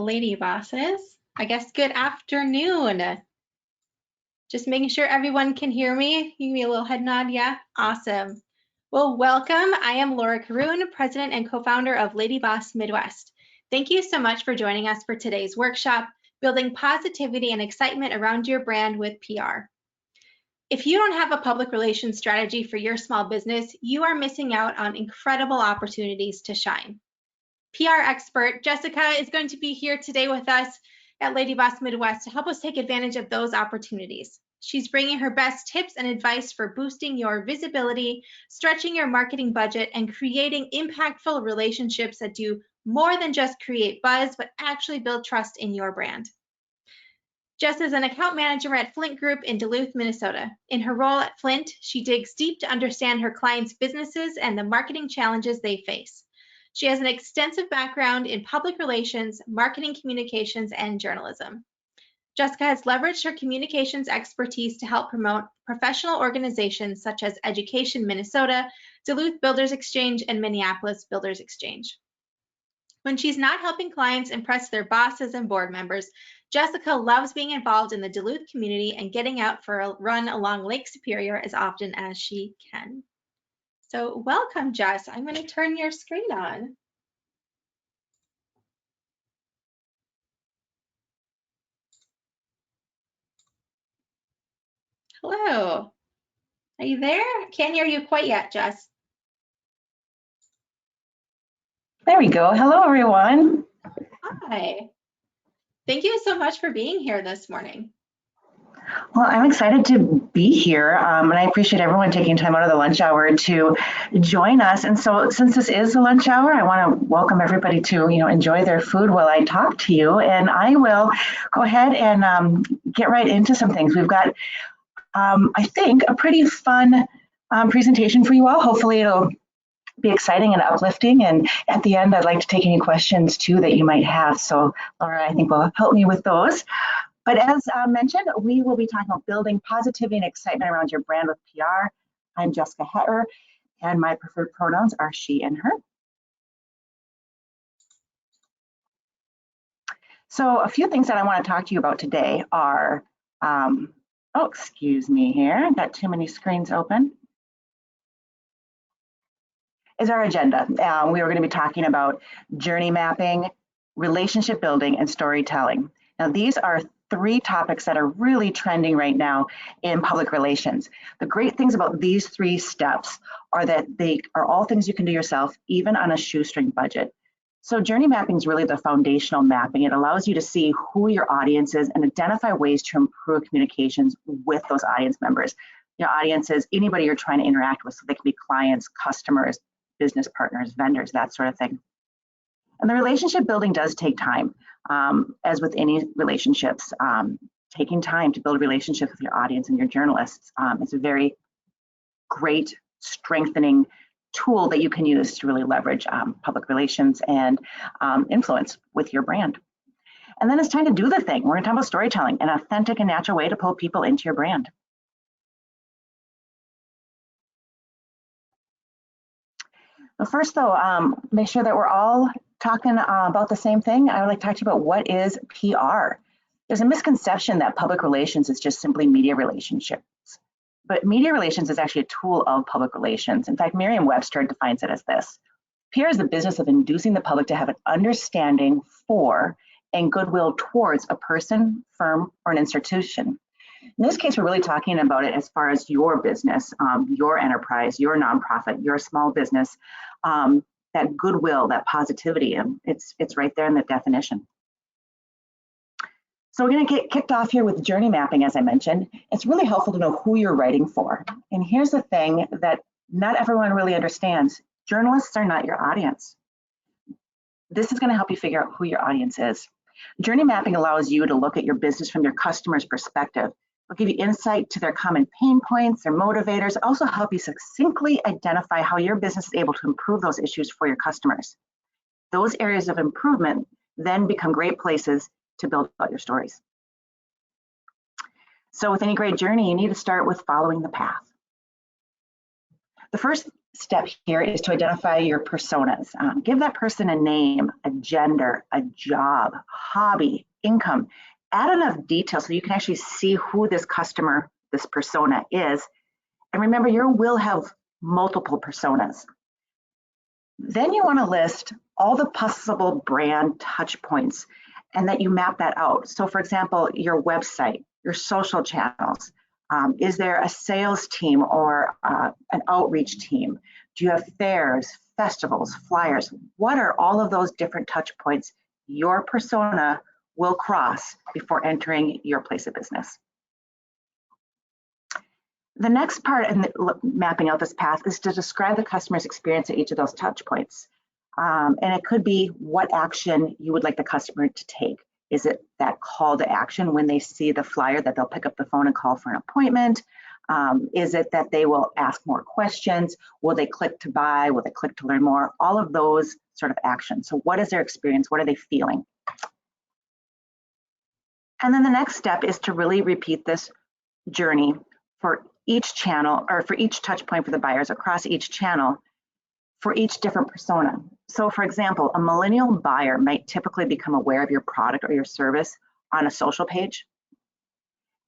lady bosses. I guess good afternoon. Just making sure everyone can hear me. You give me a little head nod, yeah? Awesome. Well, welcome. I am Laura Caroon, president and co-founder of Ladyboss Midwest. Thank you so much for joining us for today's workshop, Building Positivity and Excitement Around Your Brand with PR. If you don't have a public relations strategy for your small business, you are missing out on incredible opportunities to shine. PR expert Jessica is going to be here today with us at Ladyboss Midwest to help us take advantage of those opportunities. She's bringing her best tips and advice for boosting your visibility, stretching your marketing budget, and creating impactful relationships that do more than just create buzz, but actually build trust in your brand. Jess is an account manager at Flint Group in Duluth, Minnesota. In her role at Flint, she digs deep to understand her clients' businesses and the marketing challenges they face. She has an extensive background in public relations, marketing communications, and journalism. Jessica has leveraged her communications expertise to help promote professional organizations such as Education Minnesota, Duluth Builders Exchange, and Minneapolis Builders Exchange. When she's not helping clients impress their bosses and board members, Jessica loves being involved in the Duluth community and getting out for a run along Lake Superior as often as she can. So welcome, Jess. I'm going to turn your screen on. Hello. Are you there? Can't hear you quite yet, Jess. There we go. Hello, everyone. Hi. Thank you so much for being here this morning. Well, I'm excited to be here, and I appreciate everyone taking time out of the lunch hour to join us. And so, since this is the lunch hour, I want to welcome everybody to enjoy their food while I talk to you. And I will go ahead and get right into some things. We've got, I think, a pretty fun presentation for you all. Hopefully, it'll be exciting and uplifting. And at the end, I'd like to take any questions too that you might have. So, Laura, I think will help me with those. But as mentioned, we will be talking about building positivity and excitement around your brand with PR. I'm Jessica Hehir, and my preferred pronouns are she and her. So a few things that I want to talk to you about today are, oh, excuse me here, I've got too many screens open. Is our agenda. We are going to be talking about journey mapping, relationship building, and storytelling. Now, these are three topics that are really trending right now in public relations. The great things about these three steps are that they are all things you can do yourself, even on a shoestring budget. So journey mapping is really the foundational mapping. It allows you to see who your audience is and identify ways to improve communications with those audience members. Your audience is anybody you're trying to interact with, so they can be clients, customers, business partners, vendors, that sort of thing. And the relationship building does take time, as with any relationships. Taking time to build relationships with your audience and your journalists is a very great strengthening tool that you can use to really leverage public relations and influence with your brand. And then it's time to do the thing. We're going to talk about storytelling, an authentic and natural way to pull people into your brand. But first, though, make sure that we're all talking about the same thing. I would like to talk to you about what is PR. There's a misconception that public relations is just simply media relationships. But media relations is actually a tool of public relations. In fact, Merriam-Webster defines it as this. PR is the business of inducing the public to have an understanding for and goodwill towards a person, firm, or an institution. In this case, we're really talking about it as far as your business, your enterprise, your nonprofit, your small business, that goodwill, that positivity, and it's right there in the definition. So we're going to get kicked off here with journey mapping, as I mentioned. It's really helpful to know who you're writing for. And here's the thing that not everyone really understands. Journalists are not your audience. This is going to help you figure out who your audience is. Journey mapping allows you to look at your business from your customer's perspective. It'll give you insight to their common pain points, their motivators, also help you succinctly identify how your business is able to improve those issues for your customers. Those areas of improvement then become great places to build out your stories. So with any great journey, you need to start with following the path. The first step here is to identify your personas. Give that person a name, a gender, a job, hobby, income. Add enough detail so you can actually see who this customer, this persona is. And remember, you will have multiple personas. Then you want to list all the possible brand touch points and that you map that out. So for example, your website, your social channels, is there a sales team or an outreach team? Do you have fairs, festivals, flyers? What are all of those different touch points your persona will cross before entering your place of business? The next part in mapping out this path is to describe the customer's experience at each of those touch points. And it could be what action you would like the customer to take. Is it that call to action when they see the flyer that they'll pick up the phone and call for an appointment? Is it that they will ask more questions? Will they click to buy? Will they click to learn more? All of those sort of actions. So what is their experience? What are they feeling? And then the next step is to really repeat this journey for each channel or for each touch point for the buyers across each channel for each different persona. So for example, a millennial buyer might typically become aware of your product or your service on a social page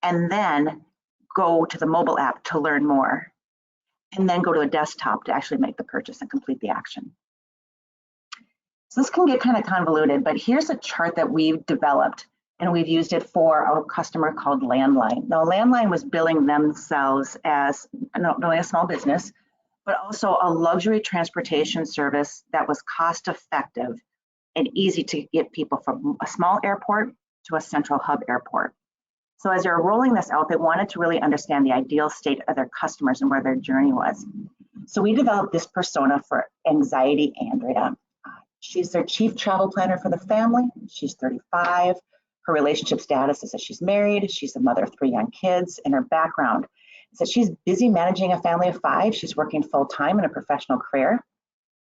and then go to the mobile app to learn more and then go to a desktop to actually make the purchase and complete the action. So this can get kind of convoluted, but here's a chart that we've developed and we've used it for a customer called Landline. Now, Landline was billing themselves as not only a small business, but also a luxury transportation service that was cost effective and easy to get people from a small airport to a central hub airport. So as they're rolling this out, they wanted to really understand the ideal state of their customers and where their journey was. So we developed this persona for Anxiety Andrea. She's their chief travel planner for the family. She's 35. Her relationship status is that she's married. She's the mother of 3 young kids, and her background is that she's busy managing a family of 5. She's working full-time in a professional career.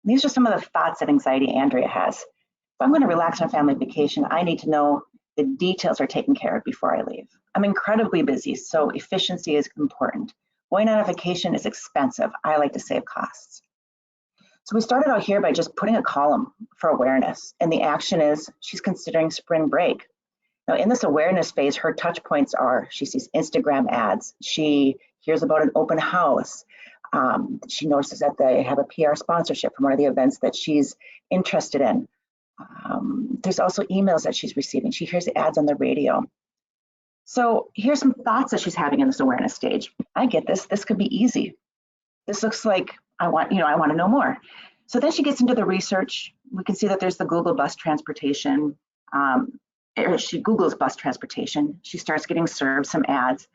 These are some of the thoughts that Anxiety Andrea has. If I'm going to relax on a family vacation, I need to know the details are taken care of before I leave. I'm incredibly busy, so efficiency is important. Going on a vacation is expensive. I like to save costs. So we started out here by just putting a column for awareness, and the action is she's considering spring break. Now in this awareness phase, her touch points are she sees Instagram ads, she hears about an open house, she notices that they have a PR sponsorship from one of the events that she's interested in. There's also emails that she's receiving. She hears ads on the radio. So here's some thoughts that she's having in this awareness stage. I get this. This could be easy. This looks like I want to know more. So then she gets into the research. We can see that there's the Google bus transportation. She Googles bus transportation. She starts getting served some ads.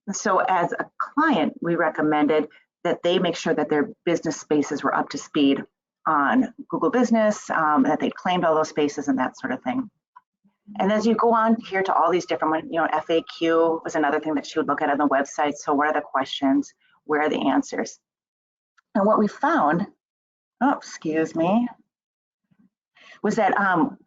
And so as a client, we recommended that they make sure that their business spaces were up to speed on Google Business, that they claimed all those spaces and that sort of thing. And as you go on here to all these different, FAQ was another thing that she would look at on the website. So what are the questions? Where are the answers? And what we found, was that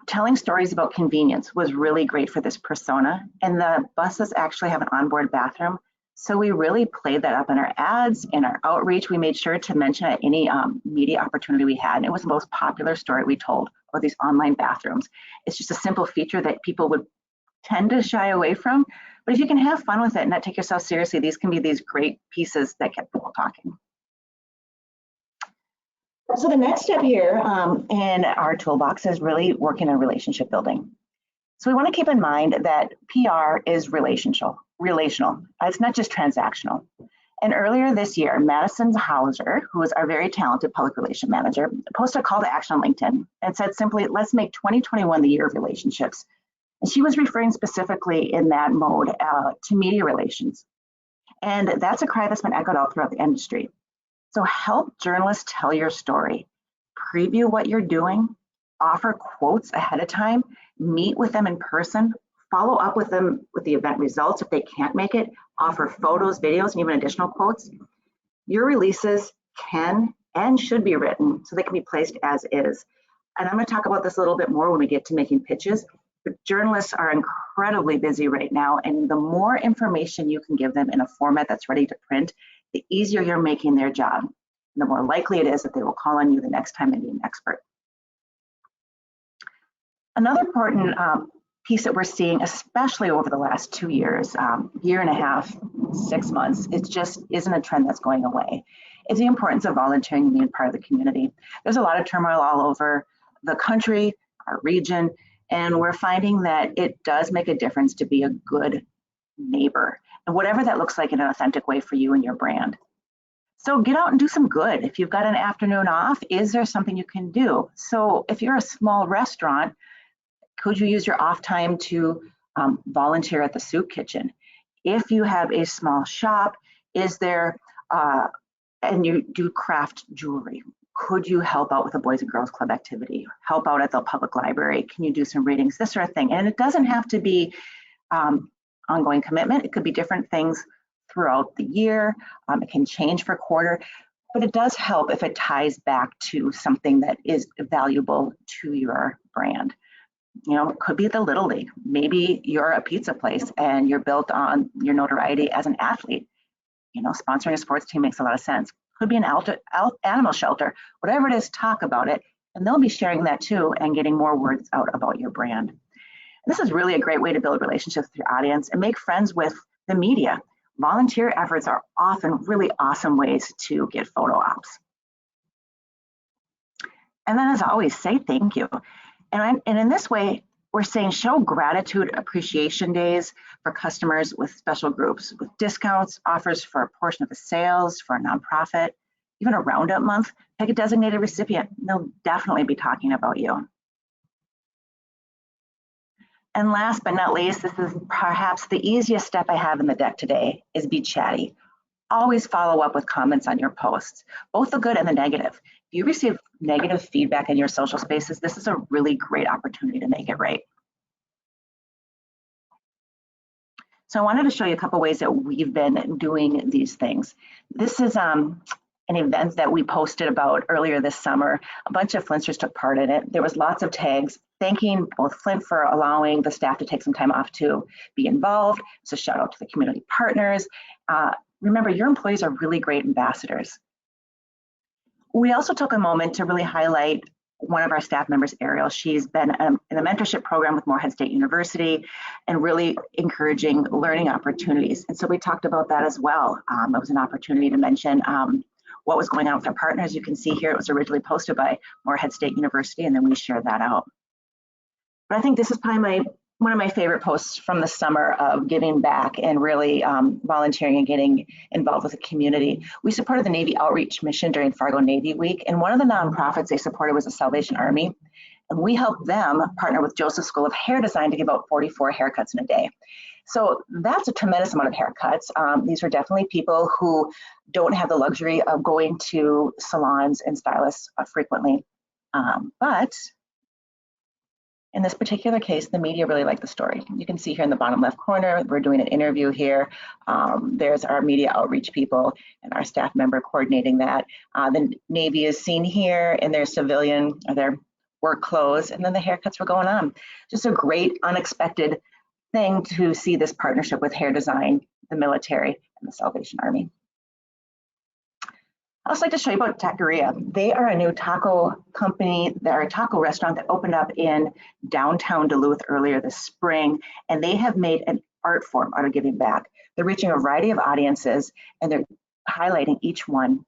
telling stories about convenience was really great for this persona. And the buses actually have an onboard bathroom. So we really played that up in our ads, in our outreach. We made sure to mention at any media opportunity we had. And it was the most popular story we told about these online bathrooms. It's just a simple feature that people would tend to shy away from. But if you can have fun with it and not take yourself seriously, these can be these great pieces that get people talking. So the next step here in our toolbox is really working on relationship building. So we want to keep in mind that PR is relational. It's not just transactional. And earlier this year, Madison Hauser, who is our very talented public relation manager, posted a call to action on LinkedIn and said simply, let's make 2021 the year of relationships. And she was referring specifically in that mode to media relations. And that's a cry that's been echoed all throughout the industry. So help journalists tell your story, preview what you're doing, offer quotes ahead of time, meet with them in person, follow up with them with the event results if they can't make it, offer photos, videos, and even additional quotes. Your releases can and should be written so they can be placed as is. And I'm going to talk about this a little bit more when we get to making pitches, but journalists are incredibly busy right now, and the more information you can give them in a format that's ready to print, the easier you're making their job. the more likely it is that they will call on you the next time they need an expert. Another important piece that we're seeing, especially over the last 2 years, year and a half, 6 months, it just isn't a trend that's going away. It's the importance of volunteering and being part of the community. There's a lot of turmoil all over the country, our region, and we're finding that it does make a difference to be a good neighbor, and whatever that looks like in an authentic way for you and your brand. So get out and do some good. If you've got an afternoon off, is there something you can do? So if you're a small restaurant, could you use your off time to volunteer at the soup kitchen? If you have a small shop, is there, and you do craft jewelry, could you help out with a Boys and Girls Club activity? Help out at the public library? Can you do some readings? This sort of thing. And it doesn't have to be ongoing commitment. It could be different things throughout the year. It can change for quarter, but it does help if it ties back to something that is valuable to your brand. You know, it could be the Little League. Maybe you're a pizza place and you're built on your notoriety as an athlete. You know, sponsoring a sports team makes a lot of sense. Could be an animal shelter. Whatever it is, talk about it, and they'll be sharing that too and getting more words out about your brand. This is really a great way to build relationships with your audience and make friends with the media. Volunteer efforts are often really awesome ways to get photo ops. And then, as always, say thank you. And in this way, we're saying show gratitude appreciation days for customers with special groups, with discounts, offers for a portion of the sales, for a nonprofit, even a roundup month. Pick a designated recipient. They'll definitely be talking about you. And last but not least, this is perhaps the easiest step I have in the deck today, is be chatty. Always follow up with comments on your posts, both the good and the negative. If you receive negative feedback in your social spaces, this is a really great opportunity to make it right. So I wanted to show you a couple ways that we've been doing these things. This is an event that we posted about earlier this summer. A bunch of Flintsters took part in it. There was lots of tags thanking both Flint for allowing the staff to take some time off to be involved. So shout out to the community partners. Remember, your employees are really great ambassadors. We also took a moment to really highlight one of our staff members, Ariel. She's been in a mentorship program with Morehead State University and really encouraging learning opportunities. And so we talked about that as well. It was an opportunity to mention what was going on with our partners. You can see here it was originally posted by Morehead State University, and then we shared that out. But I think this is probably one of my favorite posts from the summer of giving back and really volunteering and getting involved with the community. We supported the Navy Outreach Mission during Fargo Navy Week, and one of the nonprofits they supported was the Salvation Army. And we helped them partner with Joseph School of Hair Design to give out 44 haircuts in a day. So that's a tremendous amount of haircuts. These are definitely people who don't have the luxury of going to salons and stylists frequently. But in this particular case, the media really liked the story. You can see here in the bottom left corner, we're doing an interview here. There's our media outreach people and our staff member coordinating that. The Navy is seen here in their civilian or their work clothes, and then the haircuts were going on. Just a great, unexpected thing to see this partnership with hair design, the military, and the Salvation Army. I'd also like to show you about Taqueria. They are a new taco company, they're a taco restaurant that opened up in downtown Duluth earlier this spring, and they have made an art form out of giving back. They're reaching a variety of audiences, and they're highlighting each one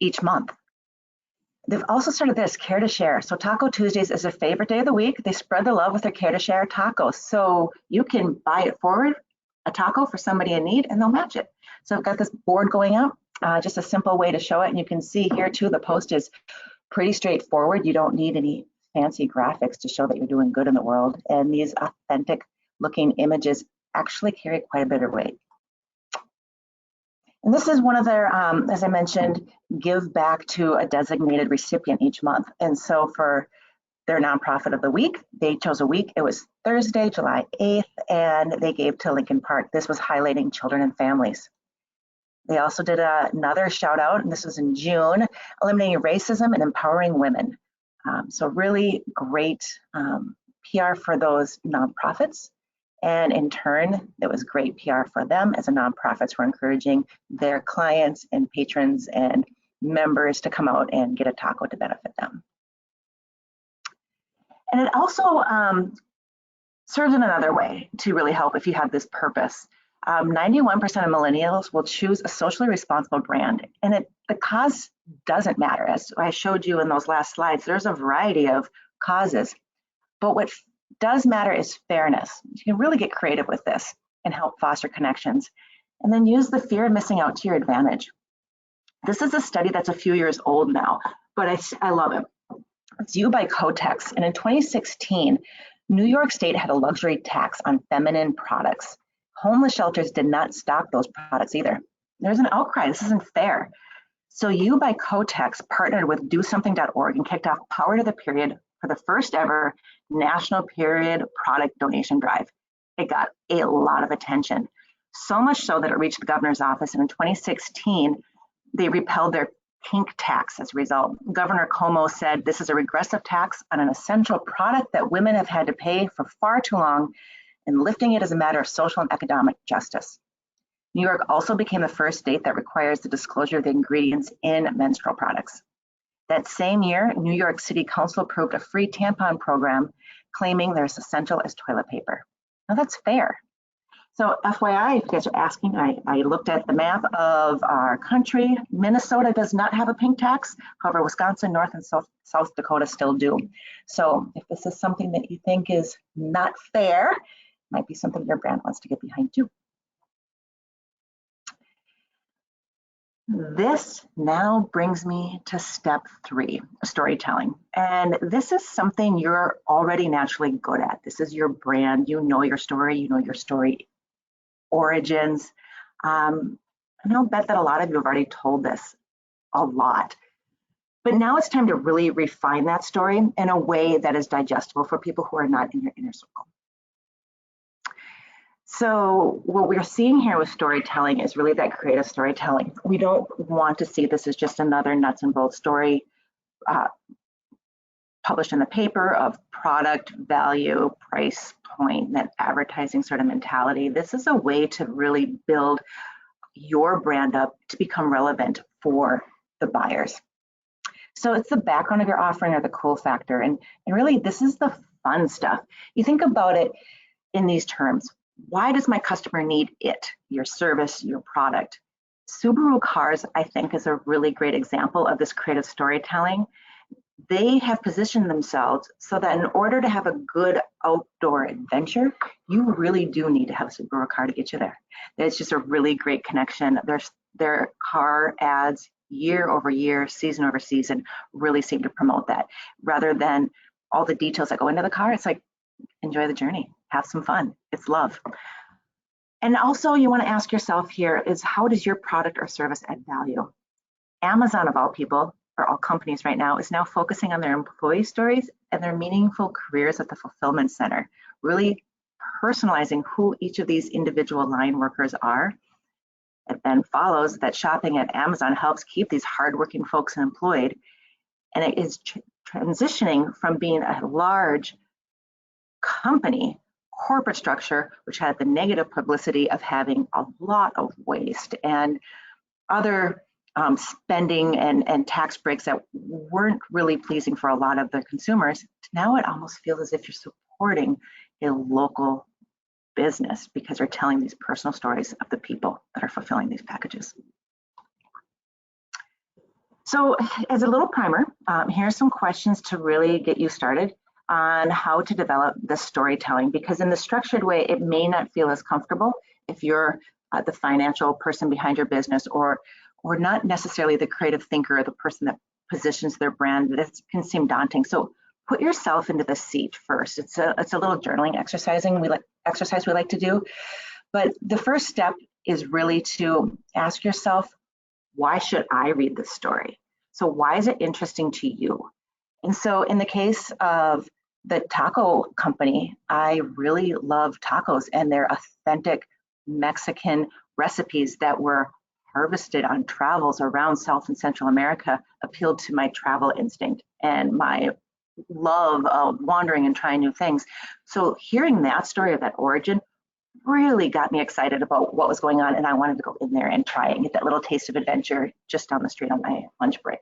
each month. They've also started this, Care to Share. So Taco Tuesdays is their favorite day of the week. They spread the love with their Care to Share tacos. So you can buy it forward, a taco for somebody in need, and they'll match it. So I've got this board going up. Just a simple way to show it, and you can see here too, the post is pretty straightforward. You don't need any fancy graphics to show that you're doing good in the world, and these authentic looking images actually carry quite a bit of weight. And this is one of their, as I mentioned, give back to a designated recipient each month. And so for their nonprofit of the week, they chose a week. It was Thursday, July 8th, and they gave to Lincoln Park. This was highlighting children and families. They also did another shout out, and this was in June, eliminating racism and empowering women. So really great PR for those nonprofits. And in turn, it was great PR for them as a nonprofits were encouraging their clients and patrons and members to come out and get a taco to benefit them. And it also serves in another way to really help if you have this purpose. 91% of millennials will choose a socially responsible brand, and the cause doesn't matter. As I showed you in those last slides, there's a variety of causes, but what does matter is fairness. You can really get creative with this and help foster connections, and then use the fear of missing out to your advantage. This is a study that's a few years old now, but I love it. It's You by Kotex, and in 2016, New York State had a luxury tax on feminine products. Homeless shelters did not stock those products either. There's an outcry, this isn't fair. So You by Kotex partnered with DoSomething.org and kicked off Power to the Period for the first ever national period product donation drive. It got a lot of attention, so much so that it reached the governor's office, and in 2016, they repealed their pink tax as a result. Governor Cuomo said this is a regressive tax on an essential product that women have had to pay for far too long, and lifting it is a matter of social and economic justice. New York also became the first state that requires the disclosure of the ingredients in menstrual products. That same year, New York City Council approved a free tampon program claiming they're as essential as toilet paper. Now that's fair. So FYI, if you guys are asking, I looked at the map of our country. Minnesota does not have a pink tax. However, Wisconsin, North and South Dakota still do. So if this is something that you think is not fair, it might be something your brand wants to get behind too. This now brings me to step 3, storytelling. And this is something you're already naturally good at. This is your brand. You know your story origins. And I'll bet that a lot of you have already told this a lot. But now it's time to really refine that story in a way that is digestible for people who are not in your inner circle. So what we're seeing here with storytelling is really that creative storytelling. We don't want to see this as just another nuts and bolts story published in the paper of product, value, price point, that advertising sort of mentality. This is a way to really build your brand up to become relevant for the buyers. So it's the background of your offering or the cool factor. And really, this is the fun stuff. You think about it in these terms. Why does my customer need it, your service, your product? Subaru Cars, I think, is a really great example of this creative storytelling. They have positioned themselves so that in order to have a good outdoor adventure, you really do need to have a Subaru car to get you there. It's just a really great connection. Their car ads year over year, season over season, really seem to promote that. Rather than all the details that go into the car, it's like, enjoy the journey, have some fun, it's love. And also you want to ask yourself here is, how does your product or service add value? Amazon, of all people, or all companies right now, is now focusing on their employee stories and their meaningful careers at the fulfillment center, really personalizing who each of these individual line workers are. It then follows that shopping at Amazon helps keep these hardworking folks employed, and it is transitioning from being a large company corporate structure, which had the negative publicity of having a lot of waste and other spending and tax breaks that weren't really pleasing for a lot of the consumers. Now it almost feels as if you're supporting a local business because they're telling these personal stories of the people that are fulfilling these packages. So as a little primer, here's some questions to really get you started on how to develop the storytelling, because in the structured way, it may not feel as comfortable if you're the financial person behind your business or not necessarily the creative thinker or the person that positions their brand. That can seem daunting. So put yourself into the seat first. It's a little journaling exercise we like to do. But the first step is really to ask yourself, why should I read this story? So why is it interesting to you? And so in the case of the taco company, I really love tacos and their authentic Mexican recipes that were harvested on travels around South and Central America appealed to my travel instinct and my love wandering and trying new things. So hearing that story of that origin really got me excited about what was going on, and I wanted to go in there and try and get that little taste of adventure just down the street on my lunch break.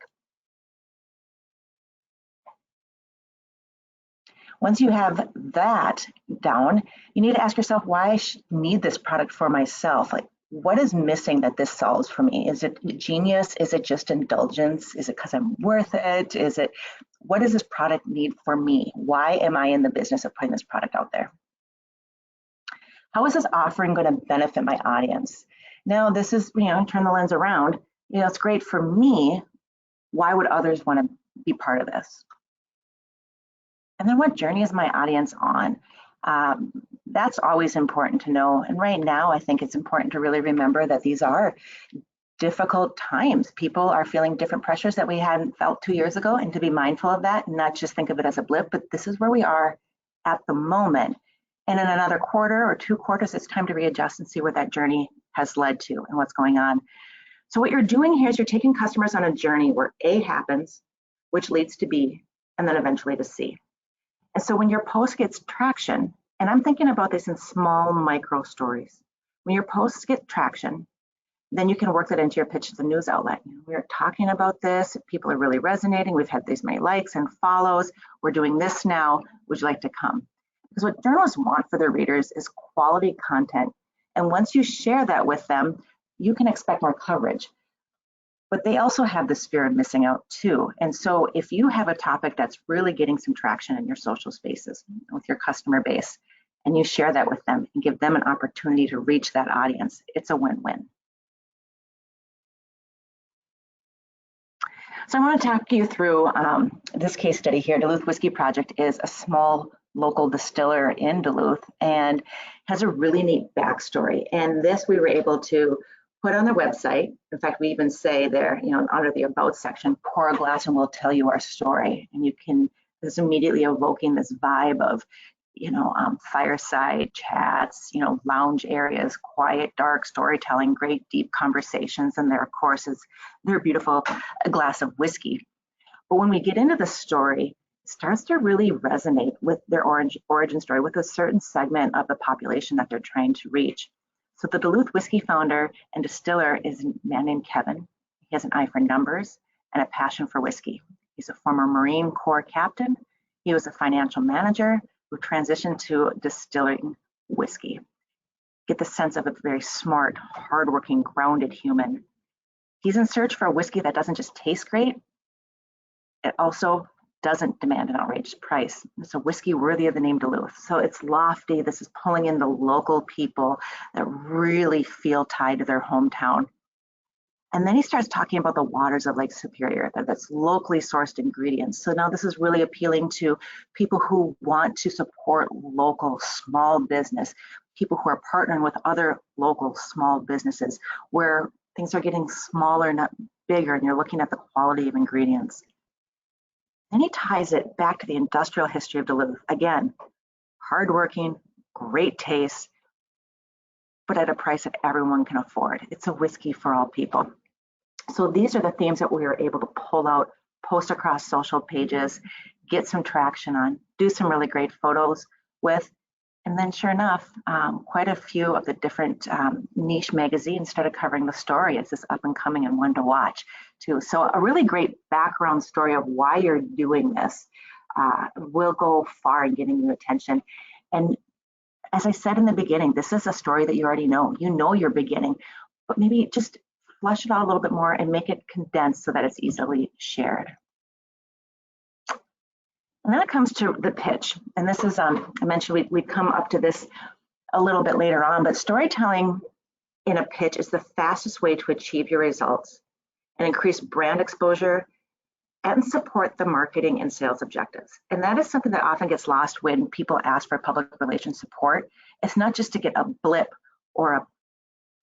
Once you have that down, you need to ask yourself, why I need this product for myself? Like, what is missing that this solves for me? Is it genius? Is it just indulgence? Is it because I'm worth it? What does this product need for me? Why am I in the business of putting this product out there? How is this offering going to benefit my audience? Now, this is, turn the lens around. It's great for me. Why would others want to be part of this? And then what journey is my audience on? That's always important to know. And right now, I think it's important to really remember that these are difficult times. People are feeling different pressures that we hadn't felt 2 years ago, and to be mindful of that and not just think of it as a blip, but this is where we are at the moment. And in another quarter or 2 quarters, it's time to readjust and see where that journey has led to and what's going on. So what you're doing here is you're taking customers on a journey where A happens, which leads to B, and then eventually to C. And so when your post gets traction, and I'm thinking about this in small micro stories, when your posts get traction, then you can work that into your pitch to the news outlet. We're talking about this, people are really resonating, we've had these many likes and follows, we're doing this now, would you like to come? Because what journalists want for their readers is quality content. And once you share that with them, you can expect more coverage. But they also have this fear of missing out too. And so if you have a topic that's really getting some traction in your social spaces with your customer base, and you share that with them and give them an opportunity to reach that audience, it's a win-win. So I want to talk you through this case study here. Duluth Whiskey Project is a small local distiller in Duluth and has a really neat backstory. And this we were able to put on their website. In fact, we even say there, under the About section, pour a glass and we'll tell you our story. And you can, this immediately evoking this vibe of, fireside chats, lounge areas, quiet, dark storytelling, great deep conversations. And there, of course, is their beautiful glass of whiskey. But when we get into the story, it starts to really resonate with their origin story, with a certain segment of the population that they're trying to reach. So the Duluth whiskey founder and distiller is a man named Kevin. He has an eye for numbers and a passion for whiskey. He's a former Marine Corps captain. He was a financial manager who transitioned to distilling whiskey. Get the sense of a very smart, hardworking, grounded human. He's in search for a whiskey that doesn't just taste great, it also doesn't demand an outrageous price. It's a whiskey worthy of the name Duluth. So it's lofty. This is pulling in the local people that really feel tied to their hometown. And then he starts talking about the waters of Lake Superior, that's locally sourced ingredients. So now this is really appealing to people who want to support local small business, people who are partnering with other local small businesses where things are getting smaller, not bigger, and you're looking at the quality of ingredients. Then he ties it back to the industrial history of Duluth. Again, hardworking, great taste, but at a price that everyone can afford. It's a whiskey for all people. So these are the themes that we were able to pull out, post across social pages, get some traction on, do some really great photos with, and then sure enough, quite a few of the different niche magazines started covering the story as this up and coming and one to watch too. So a really great background story of why you're doing this will go far in getting you attention. And as I said in the beginning, this is a story that you already know. You know your beginning, but maybe just flush it out a little bit more and make it condensed so that it's easily shared. And then it comes to the pitch. And this is, I mentioned we'd come up to this a little bit later on, but storytelling in a pitch is the fastest way to achieve your results and increase brand exposure and support the marketing and sales objectives. And that is something that often gets lost when people ask for public relations support. It's not just to get a blip or a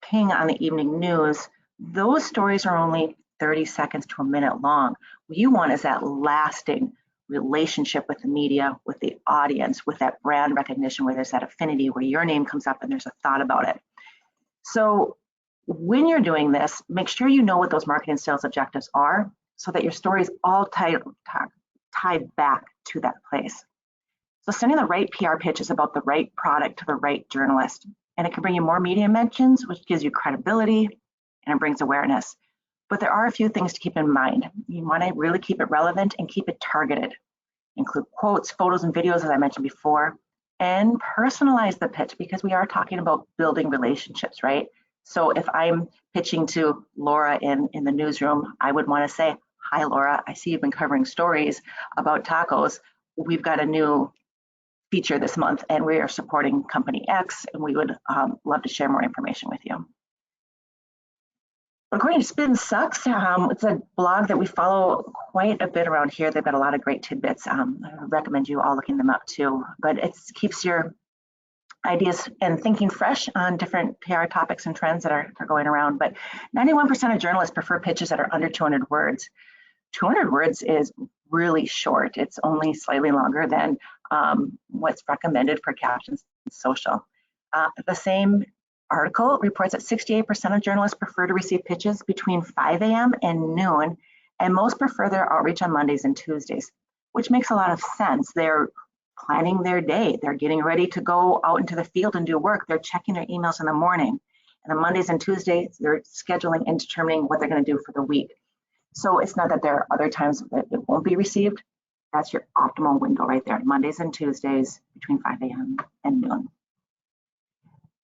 ping on the evening news. Those stories are only 30 seconds to a minute long. What you want is that lasting relationship with the media, with the audience, with that brand recognition, where there's that affinity, where your name comes up and there's a thought about it. So when you're doing this, make sure you know what those marketing and sales objectives are so that your story is all tied back to that place. So sending the right PR pitch is about the right product to the right journalist, and it can bring you more media mentions, which gives you credibility and it brings awareness. But there are a few things to keep in mind. You want to really keep it relevant and keep it targeted. Include quotes, photos, and videos, as I mentioned before, and personalize the pitch, because we are talking about building relationships, right? So if I'm pitching to Laura in the newsroom, I would want to say, hi, Laura, I see you've been covering stories about tacos. We've got a new feature this month and we are supporting company X, and we would love to share more information with you. According to Spin Sucks, it's a blog that we follow quite a bit around here. They've got a lot of great tidbits. I recommend you all looking them up too, but it keeps your ideas and thinking fresh on different PR topics and trends that are going around. But 91% of journalists prefer pitches that are under 200 words. 200 words is really short. It's only slightly longer than what's recommended for captions in social. The same article reports that 68% of journalists prefer to receive pitches between 5 a.m. and noon, and most prefer their outreach on Mondays and Tuesdays, which makes a lot of sense. They're planning their day. They're getting ready to go out into the field and do work. They're checking their emails in the morning. And on Mondays and Tuesdays, they're scheduling and determining what they're going to do for the week. So it's not that there are other times that it won't be received. That's your optimal window right there, Mondays and Tuesdays between 5 a.m. and noon.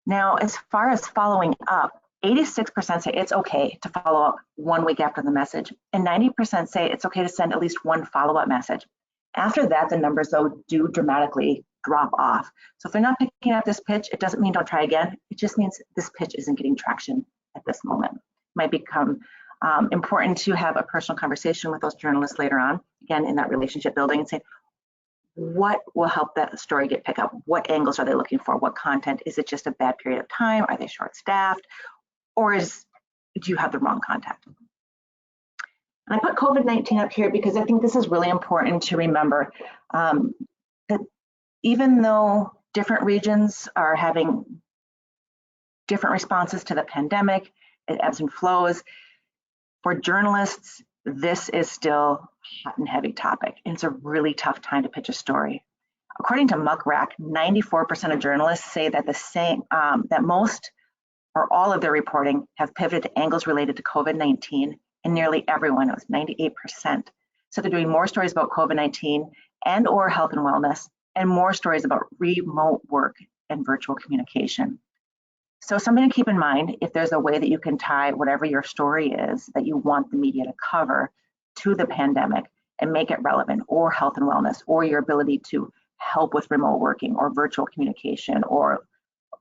Now, as far as following up, 86% say it's okay to follow up 1 week after the message, and 90% say it's okay to send at least one follow-up message. After that, the numbers, though, do dramatically drop off. So if they're not picking up this pitch, it doesn't mean don't try again. It just means this pitch isn't getting traction at this moment. It might become important to have a personal conversation with those journalists later on, again, in that relationship building, and say, what will help that story get picked up? What angles are they looking for? What content? Is it just a bad period of time? Are they short-staffed? Or do you have the wrong contact? And I put COVID-19 up here because I think this is really important to remember, that even though different regions are having different responses to the pandemic, it ebbs and flows, for journalists, this is still a hot and heavy topic. And it's a really tough time to pitch a story. According to Muck Rack, 94% of journalists say that that most or all of their reporting have pivoted to angles related to COVID-19, and nearly everyone, it was 98%. So they're doing more stories about COVID-19 and or health and wellness, and more stories about remote work and virtual communication. So something to keep in mind, if there's a way that you can tie whatever your story is that you want the media to cover to the pandemic and make it relevant, or health and wellness, or your ability to help with remote working or virtual communication or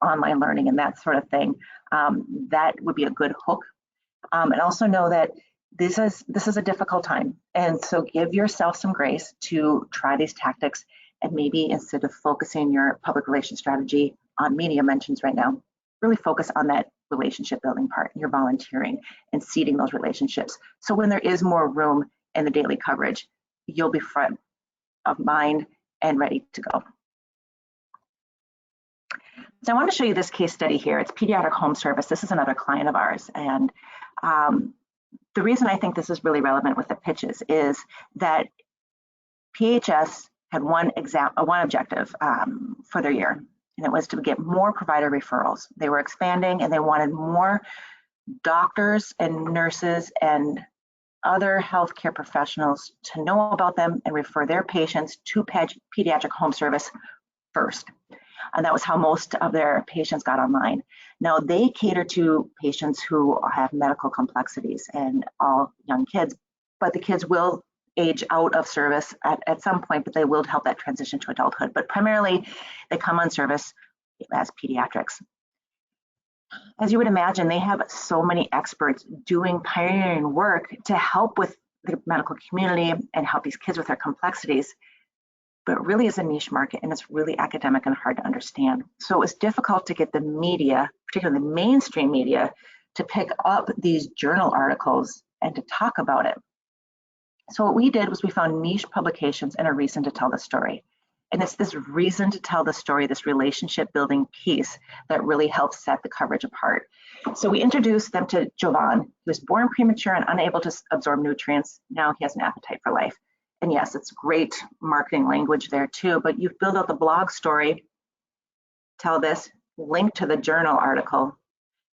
online learning and that sort of thing, that would be a good hook. And also know that this is a difficult time. And so give yourself some grace to try these tactics, and maybe instead of focusing your public relations strategy on media mentions right now, really focus on that relationship building part, your volunteering and seeding those relationships. So when there is more room in the daily coverage, you'll be front of mind and ready to go. So I want to show you this case study here. It's Pediatric Home Service. This is another client of ours. And the reason I think this is really relevant with the pitches is that PHS had one objective for their year, and it was to get more provider referrals. They were expanding and they wanted more doctors and nurses and other healthcare professionals to know about them and refer their patients to Pediatric Home Service first. And that was how most of their patients got online. Now they cater to patients who have medical complexities and all young kids, but the kids will age out of service at some point, but they will help that transition to adulthood. But primarily they come on service as pediatrics. As you would imagine, they have so many experts doing pioneering work to help with the medical community and help these kids with their complexities. But it really is a niche market, and it's really academic and hard to understand. So it's difficult to get the media, particularly the mainstream media, to pick up these journal articles and to talk about it. So what we did was we found niche publications and a reason to tell the story. And it's this reason to tell the story, this relationship building piece, that really helps set the coverage apart. So we introduced them to Jovan, who was born premature and unable to absorb nutrients. Now he has an appetite for life. And yes, it's great marketing language there too, but you build out the blog story, tell this, link to the journal article,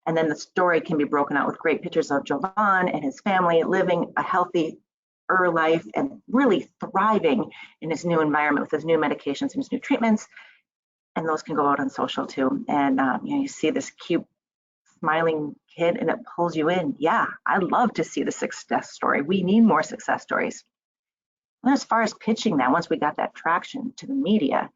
and then the story can be broken out with great pictures of Jovan and his family living a healthy life and really thriving in his new environment with his new medications and his new treatments. And those can go out on social too. And you see this cute smiling kid and it pulls you in. Yeah, I love to see the success story. We need more success stories. And as far as pitching that, once we got that traction to the media,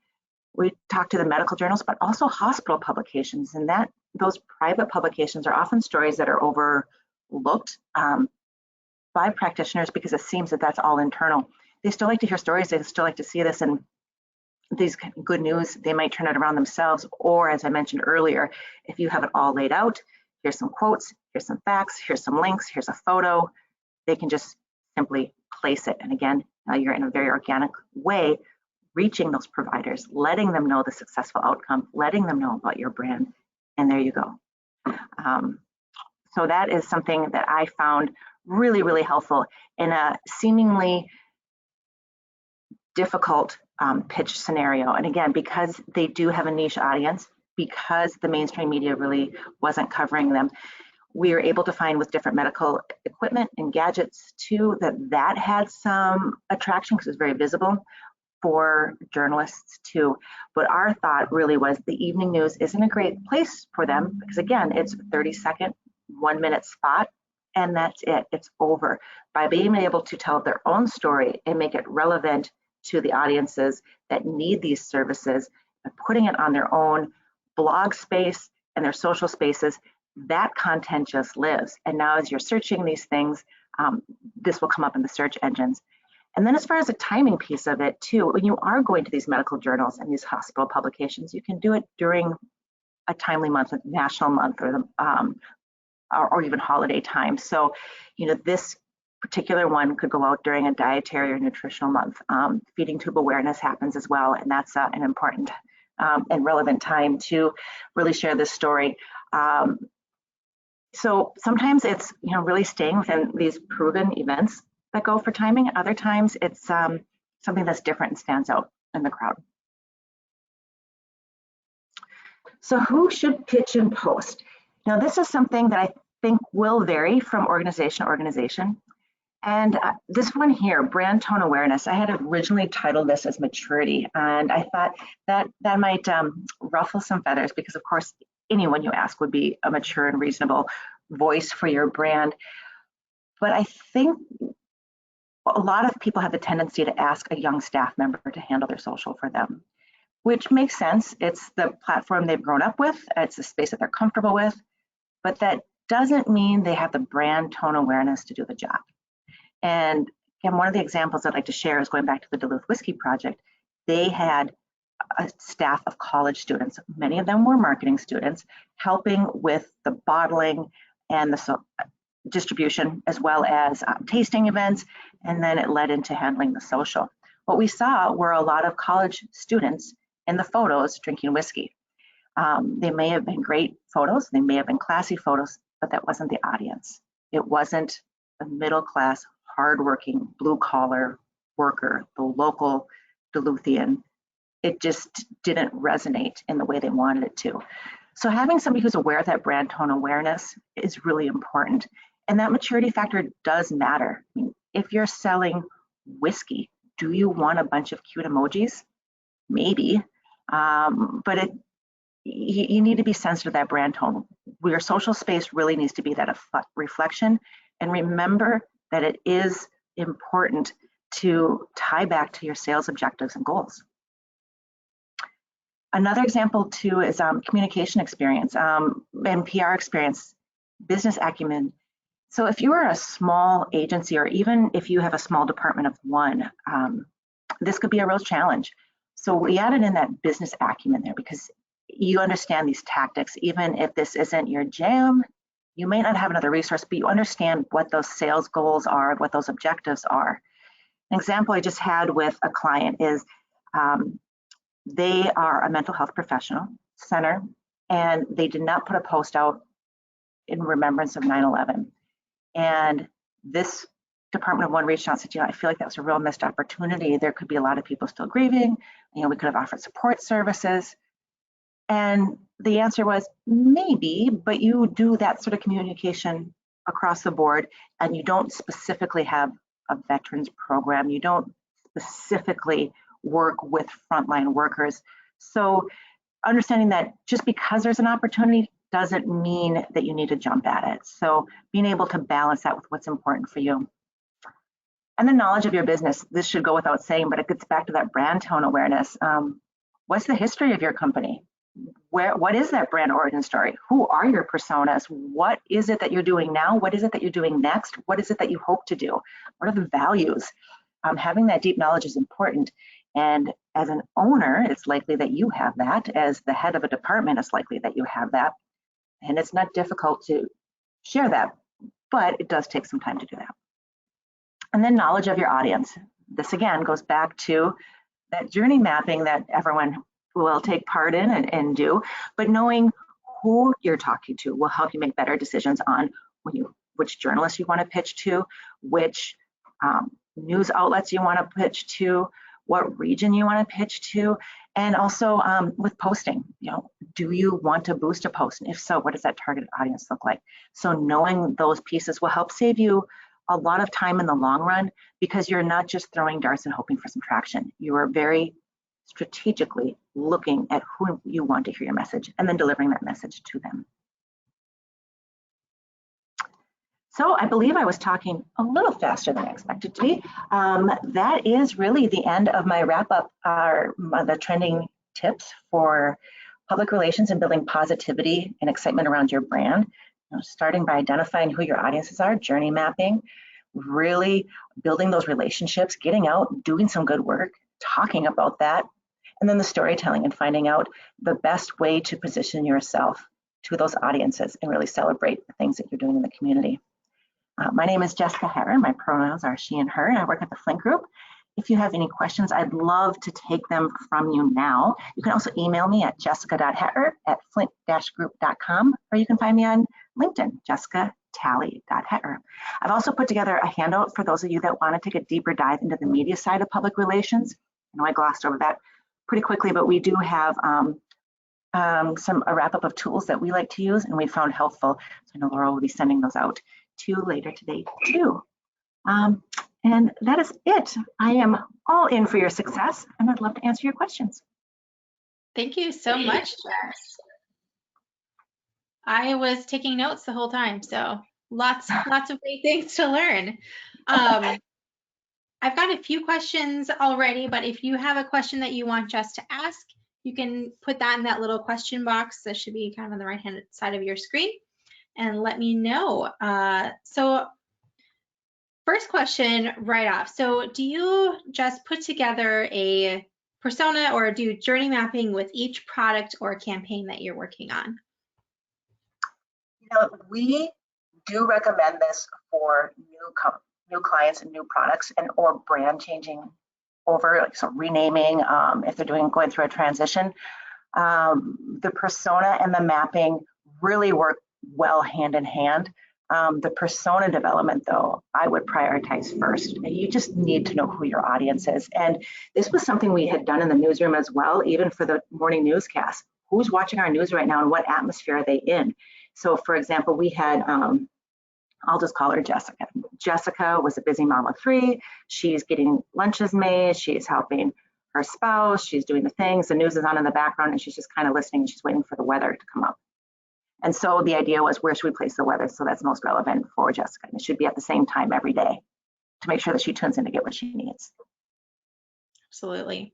we talked to the medical journals, but also hospital publications. And those private publications are often stories that are overlooked by practitioners because it seems that that's all internal. They still like to hear stories. They still like to see this, and these good news, they might turn it around themselves. Or as I mentioned earlier, if you have it all laid out, here's some quotes, here's some facts, here's some links, here's a photo, they can just simply place it. And again, you're in a very organic way reaching those providers, letting them know the successful outcome, letting them know about your brand, and there you go. So that is something that I found really, really helpful in a seemingly difficult pitch scenario. And again, because they do have a niche audience, because the mainstream media really wasn't covering them, we were able to find with different medical equipment and gadgets too, that had some attraction because it was very visible for journalists too. But our thought really was the evening news isn't a great place for them because again, it's a 30-second, 1-minute spot, and that's it, it's over. By being able to tell their own story and make it relevant to the audiences that need these services and putting it on their own blog space and their social spaces, that content just lives. And now as you're searching these things, this will come up in the search engines. And then as far as the timing piece of it too, when you are going to these medical journals and these hospital publications, you can do it during a timely month, a national month, or even holiday time. So, this particular one could go out during a dietary or nutritional month. Feeding tube awareness happens as well, and that's an important and relevant time to really share this story. So sometimes it's really staying within these proven events that go for timing. Other times it's something that's different and stands out in the crowd. So who should pitch and post? Now this is something that I think will vary from organization to organization. And this one here, brand tone awareness, I had originally titled this as maturity, and I thought that might ruffle some feathers because of course anyone you ask would be a mature and reasonable voice for your brand. But I think a lot of people have the tendency to ask a young staff member to handle their social for them, which makes sense. It's the platform they've grown up with, it's the space that they're comfortable with, but that doesn't mean they have the brand tone awareness to do the job. And again, one of the examples I'd like to share is going back to the Duluth Whiskey Project. They had a staff of college students, many of them were marketing students, helping with the bottling and the distribution, as well as tasting events, and then it led into handling the social. What we saw were a lot of college students in the photos drinking whiskey. They may have been great photos, they may have been classy photos, but that wasn't the audience. It wasn't the middle class, hardworking, blue collar worker, the local Duluthian. It just didn't resonate in the way they wanted it to. So having somebody who's aware of that brand tone awareness is really important. And that maturity factor does matter. I mean, if you're selling whiskey, do you want a bunch of cute emojis? Maybe, but you need to be sensitive to that brand tone. Your social space really needs to be that reflection. And remember that it is important to tie back to your sales objectives and goals. Another example too is communication experience and PR experience, business acumen. So if you are a small agency, or even if you have a small department of one, this could be a real challenge. So we added in that business acumen there because you understand these tactics. Even if this isn't your jam, you may not have another resource, but you understand what those sales goals are, what those objectives are. An example I just had with a client is they are a mental health professional center, and they did not put a post out in remembrance of 9/11. And this Department of One reached out and said, you know, I feel like that was a real missed opportunity. There could be a lot of people still grieving. You know, we could have offered support services. And the answer was maybe, but you do that sort of communication across the board, and you don't specifically have a veterans program. You don't specifically work with frontline workers. So understanding that just because there's an opportunity doesn't mean that you need to jump at it. So being able to balance that with what's important for you. And the knowledge of your business, this should go without saying, but it gets back to that brand tone awareness. What's the history of your company? What is that brand origin story? Who are your personas? What is it that you're doing now? What is it that you're doing next? What is it that you hope to do? What are the values? Having that deep knowledge is important. And as an owner, it's likely that you have that. As the head of a department, it's likely that you have that. And it's not difficult to share that, but it does take some time to do that. And then knowledge of your audience. This again goes back to that journey mapping that everyone will take part in and do, but knowing who you're talking to will help you make better decisions on which journalists you want to pitch to, which news outlets you want to pitch to, what region you want to pitch to, and also with posting, you know, do you want to boost a post? And if so, what does that targeted audience look like? So knowing those pieces will help save you a lot of time in the long run, because you're not just throwing darts and hoping for some traction. You are very strategically looking at who you want to hear your message and then delivering that message to them. So I believe I was talking a little faster than I expected to be. That is really the end of my wrap up, the trending tips for public relations and building positivity and excitement around your brand. You know, starting by identifying who your audiences are, journey mapping, really building those relationships, getting out, doing some good work, talking about that, and then the storytelling and finding out the best way to position yourself to those audiences and really celebrate the things that you're doing in the community. My name is Jessica Hehir. My pronouns are she and her, and I work at the Flint Group. If you have any questions, I'd love to take them from you now. You can also email me at jessica.hehir@flint-group.com, or you can find me on LinkedIn, jessicatally.hehir. I've also put together a handout for those of you that want to take a deeper dive into the media side of public relations. I know I glossed over that pretty quickly, but we do have a wrap-up of tools that we like to use and we found helpful. So I know Laura will be sending those out to you later today too. And that is it. I am all in for your success, and I'd love to answer your questions. Thank you so much, Jess. I was taking notes the whole time, so lots of great things to learn. I've got a few questions already, but if you have a question that you want Jess to ask, you can put that in that little question box that should be kind of on the right-hand side of your screen, and let me know. So first question right off. So do you just put together a persona or do journey mapping with each product or campaign that you're working on? You know, we do recommend this for new clients and new products or brand changing over, like so renaming, if they're going through a transition. The persona and the mapping really work well hand in hand. The persona development, though, I would prioritize first. You just need to know who your audience is. And this was something we had done in the newsroom as well, even for the morning newscast. Who's watching our news right now and what atmosphere are they in? So, for example, we had, I'll just call her Jessica. Jessica was a busy mom of 3. She's getting lunches made. She's helping her spouse. She's doing the things. The news is on in the background, and she's just kind of listening. And she's waiting for the weather to come up. And so the idea was, where should we place the weather so that's most relevant for Jessica? And it should be at the same time every day to make sure that she tunes in to get what she needs. Absolutely.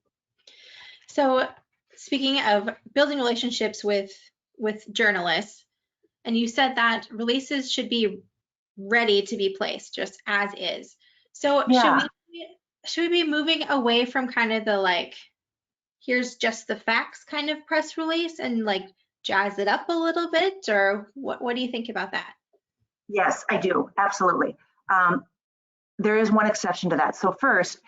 So speaking of building relationships with journalists, and you said that releases should be ready to be placed just as is. So yeah. Should we be moving away from kind of the like, here's just the facts kind of press release and like jazz it up a little bit, or what do you think about that? Yes, I do. Absolutely. There is one exception to that. So first,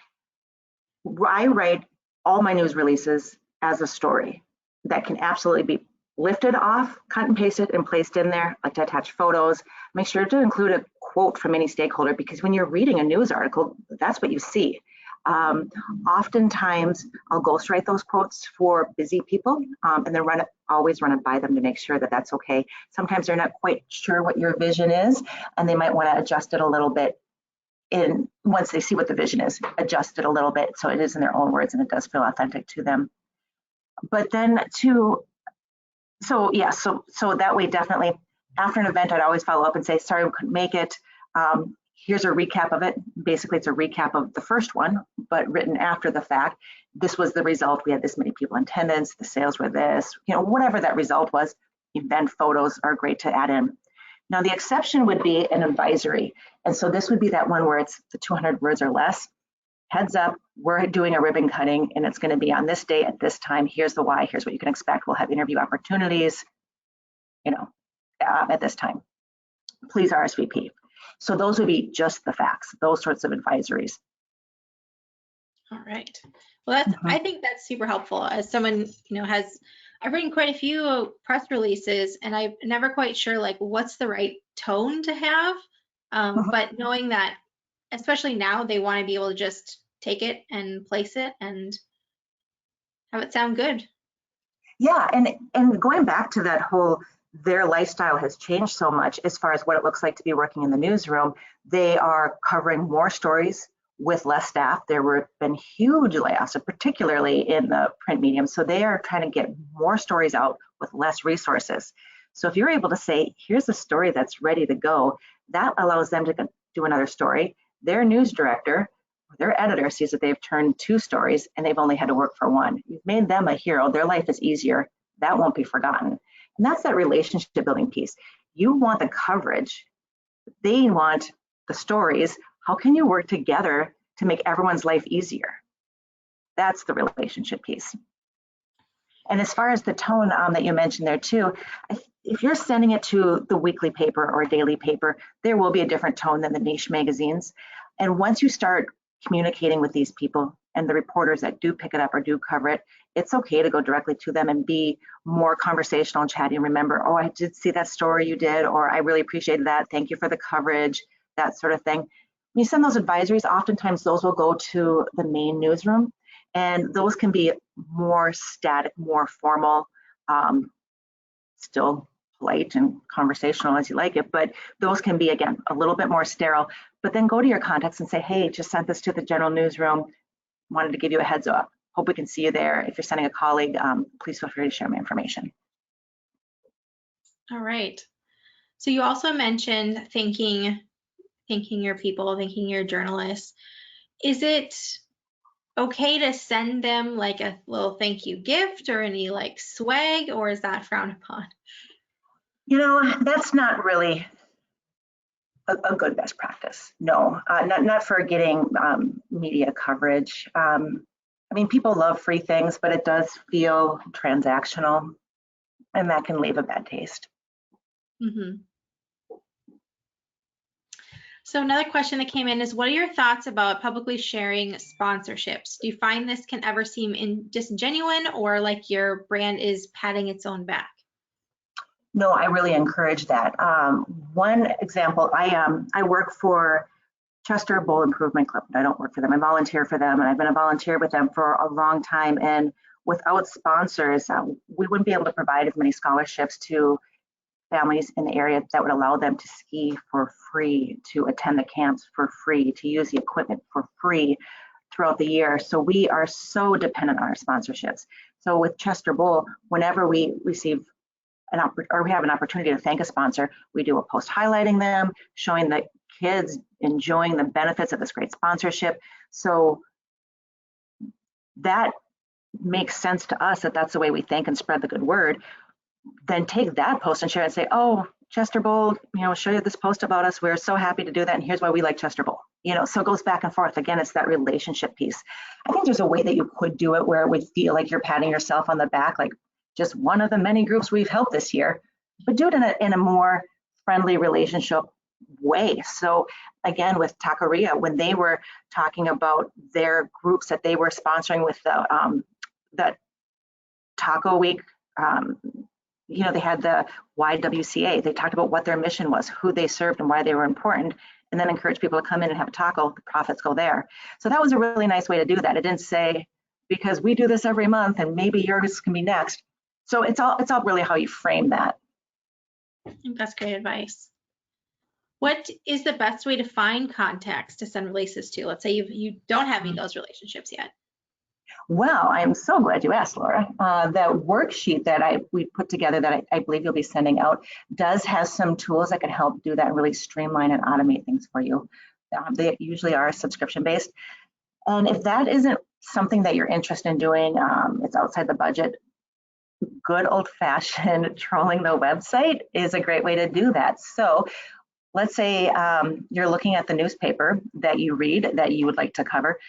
I write all my news releases as a story that can absolutely be lifted off, cut and pasted and placed in there. I like to attach photos, make sure to include a quote from any stakeholder, because when you're reading a news article, that's what you see. Oftentimes I'll ghostwrite those quotes for busy people, and then always run it by them to make sure that that's okay. Sometimes they're not quite sure what your vision is, and they might want to adjust it a little bit once they see what the vision is, adjust it a little bit so it is in their own words and it does feel authentic to them. But then so that way, definitely after an event, I'd always follow up and say, sorry, we couldn't make it. Here's a recap of it. Basically, it's a recap of the first one, but written after the fact. This was the result. We had this many people in attendance. The sales were this, whatever that result was. Event photos are great to add in. Now, the exception would be an advisory. And so this would be that one where it's the 200 words or less. Heads up, we're doing a ribbon cutting and it's going to be on this day at this time. Here's the why. Here's what you can expect. We'll have interview opportunities, at this time. Please RSVP. So those would be just the facts, those sorts of advisories. All right. Well, I think that's super helpful. As someone, I've written quite a few press releases and I'm never quite sure what's the right tone to have. But knowing that, especially now, they want to be able to just take it and place it and have it sound good. Yeah, and going back to that whole, their lifestyle has changed so much as far as what it looks like to be working in the newsroom. They are covering more stories with less staff. There have been huge layoffs, particularly in the print medium. So they are trying to get more stories out with less resources. So if you're able to say, here's a story that's ready to go, that allows them to do another story. Their news director, their editor sees that they've turned 2 stories and they've only had to work for 1. You've made them a hero. Their life is easier. That won't be forgotten. And that's that relationship building piece. You want the coverage. They want the stories. How can you work together to make everyone's life easier? That's the relationship piece. And as far as the tone that you mentioned there too, if you're sending it to the weekly paper or daily paper, there will be a different tone than the niche magazines. And once you start communicating with these people and the reporters that do pick it up or do cover it, it's okay to go directly to them and be more conversational and chatty. Remember, oh, I did see that story you did, or I really appreciated that. Thank you for the coverage, that sort of thing. When you send those advisories, oftentimes those will go to the main newsroom, and those can be more static, more formal, still polite and conversational as you like it, but those can be, again, a little bit more sterile. But then go to your contacts and say, hey, just sent this to the general newsroom, wanted to give you a heads up. Hope we can see you there. If you're sending a colleague, please feel free to share my information. All right. So you also mentioned thanking your people, thanking your journalists. Is it okay to send them a little thank you gift or any swag, or is that frowned upon? That's not really a good best practice. No, not for getting media coverage. People love free things, but it does feel transactional, and that can leave a bad taste. Mm-hmm. So another question that came in is, what are your thoughts about publicly sharing sponsorships? Do you find this can ever seem disingenuous or like your brand is patting its own back? No, I really encourage that. One example, I work for Chester Bowl Improvement Club. I don't work for them. I volunteer for them, and I've been a volunteer with them for a long time. And without sponsors, we wouldn't be able to provide as many scholarships to families in the area that would allow them to ski for free, to attend the camps for free, to use the equipment for free throughout the year. So we are so dependent on our sponsorships. So with Chester Bowl, whenever we receive we have an opportunity to thank a sponsor, we do a post highlighting them, showing the kids enjoying the benefits of this great sponsorship. So that makes sense to us, that that's the way we thank and spread the good word. Then take that post and share it and say, oh, Chester Bowl, show you this post about us. We're so happy to do that, and here's why we like Chester Bowl. So it goes back and forth. Again, it's that relationship piece. I think there's a way that you could do it where it would feel like you're patting yourself on the back, like just one of the many groups we've helped this year, but do it in a more friendly relationship way. So again, with Taqueria, when they were talking about their groups that they were sponsoring with the that Taco Week they had the YWCA. They talked about what their mission was, who they served and why they were important, and then encourage people to come in and have a taco. The profits go there. So that was a really nice way to do that. It didn't say, because we do this every month and maybe yours can be next. So it's all really how you frame that. I think that's great advice. What is the best way to find contacts to send releases to? Let's say you don't have any of those relationships yet. Well, I'm so glad you asked, Laura. That worksheet that we put together that I believe you'll be sending out does have some tools that can help do that and really streamline and automate things for you. They usually are subscription based. And if that isn't something that you're interested in doing, it's outside the budget, good old-fashioned trolling the website is a great way to do that. So let's say you're looking at the newspaper that you read that you would like to cover.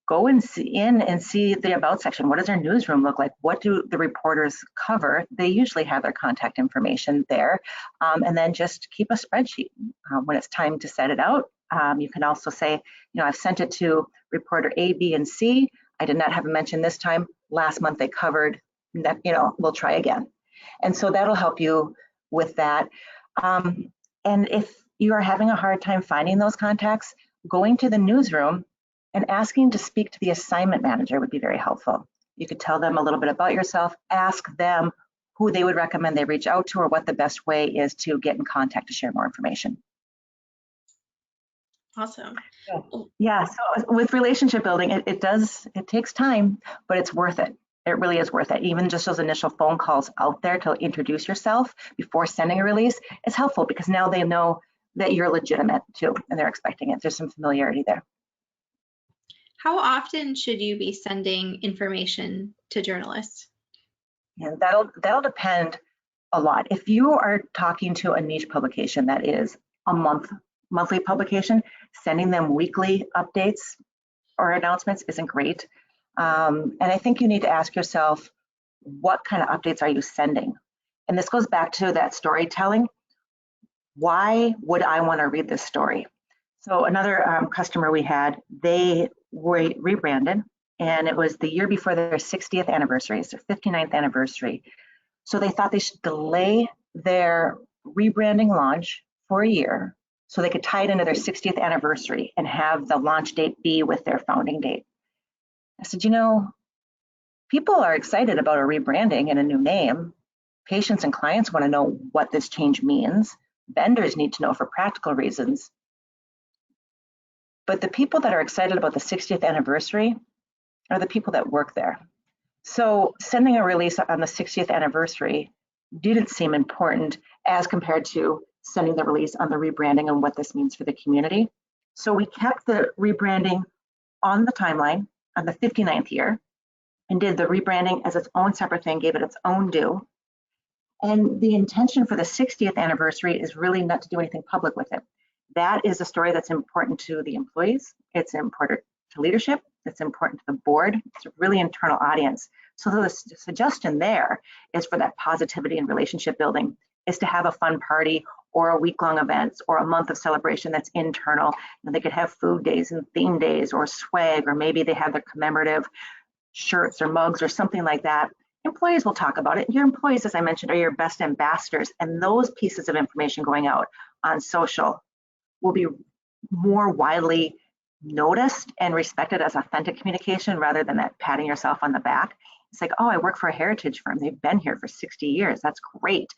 Go and see the About section. What does their newsroom look like? What do the reporters cover? They usually have their contact information there. And then just keep a spreadsheet. When it's time to set it out, you can also say, I've sent it to reporter A, B, and C. I did not have a mention this time. Last month they covered that, we'll try again. And so that'll help you with that. And if you are having a hard time finding those contacts, going to the newsroom and asking to speak to the assignment manager would be very helpful. You could tell them a little bit about yourself, ask them who they would recommend they reach out to or what the best way is to get in contact to share more information. Awesome. Yeah, so with relationship building, it takes time, but it's worth it. It really is worth it. Even just those initial phone calls out there to introduce yourself before sending a release is helpful because now they know that you're legitimate too, and they're expecting it. There's some familiarity there. How often should you be sending information to journalists? Yeah, that'll depend a lot. If you are talking to a niche publication that is a monthly publication, sending them weekly updates or announcements isn't great. And I think you need to ask yourself, what kind of updates are you sending? And this goes back to that storytelling. Why would I want to read this story? So another customer we had, they were rebranded, and it was the year before their 60th anniversary, it's their 59th anniversary. So they thought they should delay their rebranding launch for a year so they could tie it into their 60th anniversary and have the launch date be with their founding date. I said, people are excited about a rebranding and a new name. Patients and clients want to know what this change means. Vendors need to know for practical reasons. But the people that are excited about the 60th anniversary are the people that work there. So sending a release on the 60th anniversary didn't seem important as compared to sending the release on the rebranding and what this means for the community. So we kept the rebranding on the timeline on the 59th year and did the rebranding as its own separate thing, gave it its own due. And the intention for the 60th anniversary is really not to do anything public with it. That is a story that's important to the employees. It's important to leadership. It's important to the board. It's a really internal audience. So the suggestion there is for that positivity and relationship building is to have a fun party or a week-long events or a month of celebration that's internal. And they could have food days and theme days or swag, or maybe they have their commemorative shirts or mugs or something like that. Employees will talk about it. Your employees, as I mentioned, are your best ambassadors, and those pieces of information going out on social will be more widely noticed and respected as authentic communication rather than that patting yourself on the back. It's like, oh, I work for a heritage firm. They've been here for 60 years. That's great.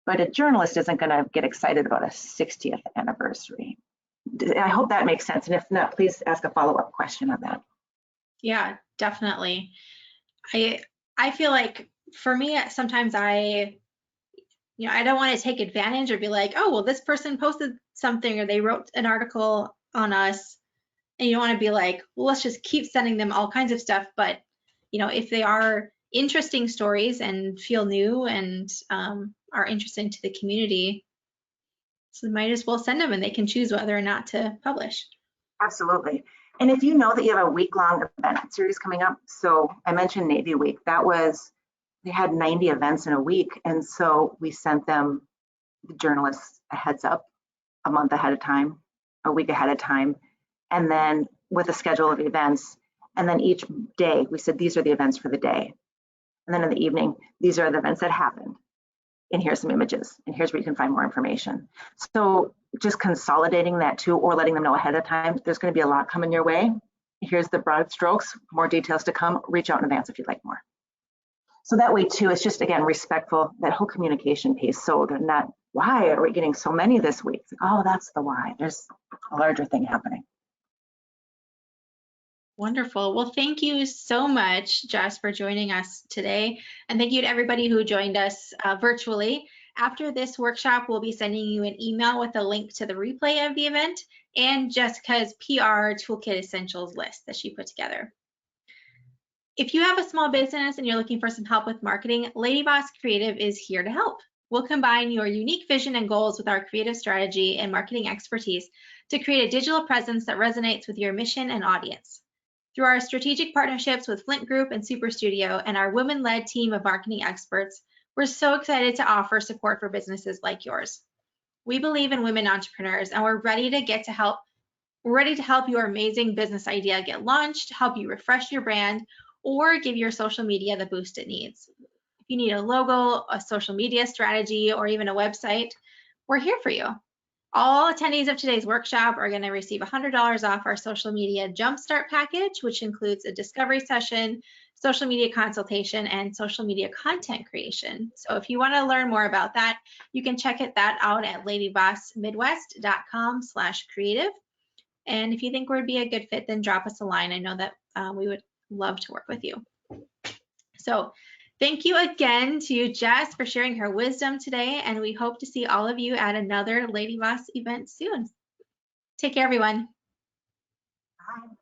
But a journalist isn't going to get excited about a 60th anniversary. I hope that makes sense. And if not, please ask a follow-up question on that. Yeah, definitely. I feel like for me, sometimes I don't want to take advantage or be like, oh, well, this person posted something or they wrote an article on us. And you don't want to be like, well, let's just keep sending them all kinds of stuff. But, if they are interesting stories and feel new and are interesting to the community, so might as well send them and they can choose whether or not to publish. Absolutely. And if you know that you have a week-long event series coming up, so I mentioned Navy Week, they had 90 events in a week. And so we sent them, the journalists, a heads up a month ahead of time, a week ahead of time, and then with a schedule of events. And then each day we said, these are the events for the day. And then in the evening, these are the events that happened. and here's some images, and here's where you can find more information. So just consolidating that too, or letting them know ahead of time, there's going to be a lot coming your way. Here's the broad strokes, more details to come. Reach out in advance if you'd like more. So that way too, it's just, again, respectful, that whole communication piece. So they're not, why are we getting so many this week? Like, oh, that's the why. There's a larger thing happening. Wonderful. Well, thank you so much, Jess, for joining us today. And thank you to everybody who joined us virtually. After this workshop, we'll be sending you an email with a link to the replay of the event and Jessica's PR Toolkit Essentials list that she put together. If you have a small business and you're looking for some help with marketing, Ladyboss Creative is here to help. We'll combine your unique vision and goals with our creative strategy and marketing expertise to create a digital presence that resonates with your mission and audience. Through our strategic partnerships with Flint Group and Super Studio and our women-led team of marketing experts, we're so excited to offer support for businesses like yours. We believe in women entrepreneurs, and we're ready to help your amazing business idea get launched, help you refresh your brand, or give your social media the boost it needs. If you need a logo, a social media strategy, or even a website, we're here for you. All attendees of today's workshop are going to receive $100 off our social media jumpstart package, which includes a discovery session, social media consultation, and social media content creation. So if you want to learn more about that, you can check that out at ladybossmidwest.com/creative. And if you think we'd be a good fit, then drop us a line. I know that we would love to work with you. So thank you again to Jess for sharing her wisdom today, and we hope to see all of you at another Ladyboss event soon. Take care, everyone. Bye.